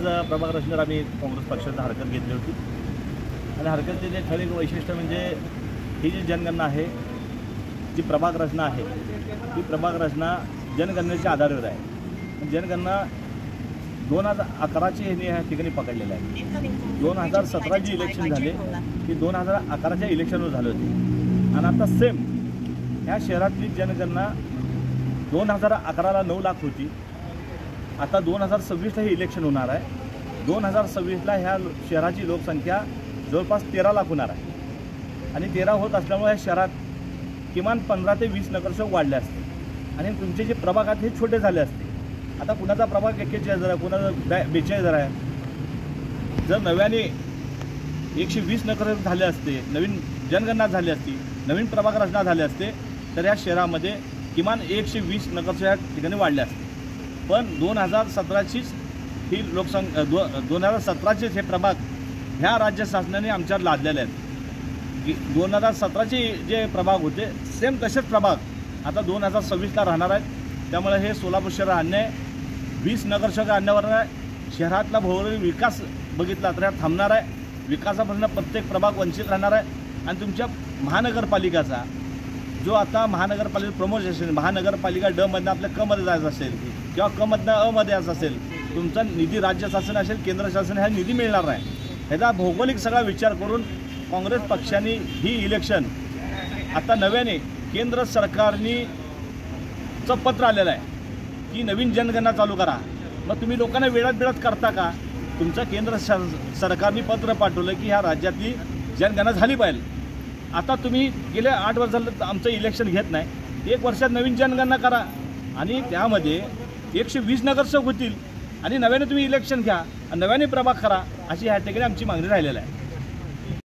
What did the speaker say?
आज प्रभाग रचनेवर आम्ही काँग्रेस पक्षाची हरकत घेतली होती आणि हरकतीचे खरे वैशिष्ट्य म्हणजे ही जी जनगणना आहे, जी प्रभाग रचना आहे, ती प्रभाग रचना जनगणनेच्या आधारावर आहे। जनगणना 2011ची ह्या ठिकाणी पकडलेलं आहे। 2017 जी इलेक्शन झाले ती 2011च्या इलेक्शनवर झाले होते आणि आता सेम ह्या शहरातली जनगणना 2011ला 9 लाख होती, आता 2026ला हे इलेक्शन होणार आहे। 2026ला ह्या शहराची लोकसंख्या जवळपास 13 लाख होणार आहे आणि 13 होत असल्यामुळे ह्या शहरात किमान 15 ते 20 नगरसेवक वाढले असते आणि तुमचे जे प्रभाग आहेत हे छोटे झाले असते। आता कुणाचा प्रभाग 41,000 आहे, कुणाचा 42,000 आहे। जर नव्याने 120 नगरसेवक झाले असते, नवीन जनगणना झाली असती, नवीन प्रभाग रचना झाली असते, तर या शहरामध्ये किमान 120 नगरसेवक ठिकाणी वाढले असते। पण 2017चीच ही लोकसंख्या 2017चेच हे प्रभाग ह्या राज्य शासनाने आमच्यावर लादलेले आहेत। 2017चे जे प्रभाग होते सेम तसेच प्रभाग आता 2026ला राहणार आहेत। त्यामुळे हे सोलापूर शहर आणणे 20 नगरसेवक आणण्यावर शहरातला भौगोलिक विकास बघितला तर थांबणार आहे। विकासापासून प्रत्येक प्रभाग वंचित राहणार आहे आणि तुमच्या महानगरपालिकाचा जो आता महानगरपालिका प्रमोशन असेल, महानगरपालिका ड मधनं आपल्या क मध्ये जायचं असेल किंवा क मधनं अ मध्ये यायचं असेल, तुमचा निधी राज्य शासन असेल, केंद्र शासन हा निधी मिळणार नाही। ह्याचा भौगोलिक सगळा विचार करून काँग्रेस पक्षाने ही इलेक्शन आता नव्याने केंद्र सरकारनी चं पत्र आलेलं आहे की नवीन जनगणना चालू करा। मग तुम्ही लोकांना वेळात करता का? तुमचं केंद्र सरकारने पत्र पाठवलं की ह्या राज्यातली जनगणना झाली पाहिजे। आता तुम्ही गेले 8 वर्ष झालं आमचं इलेक्शन घेत नाही, 1 वर्षात नवीन जनगणना करा आणि त्यामध्ये 120 नगरसेवक होतील आणि नव्याने तुम्ही इलेक्शन घ्या आणि नव्याने प्रभाग करा, अशी ह्या ठिकाणी आमची मागणी राहिलेली आहे।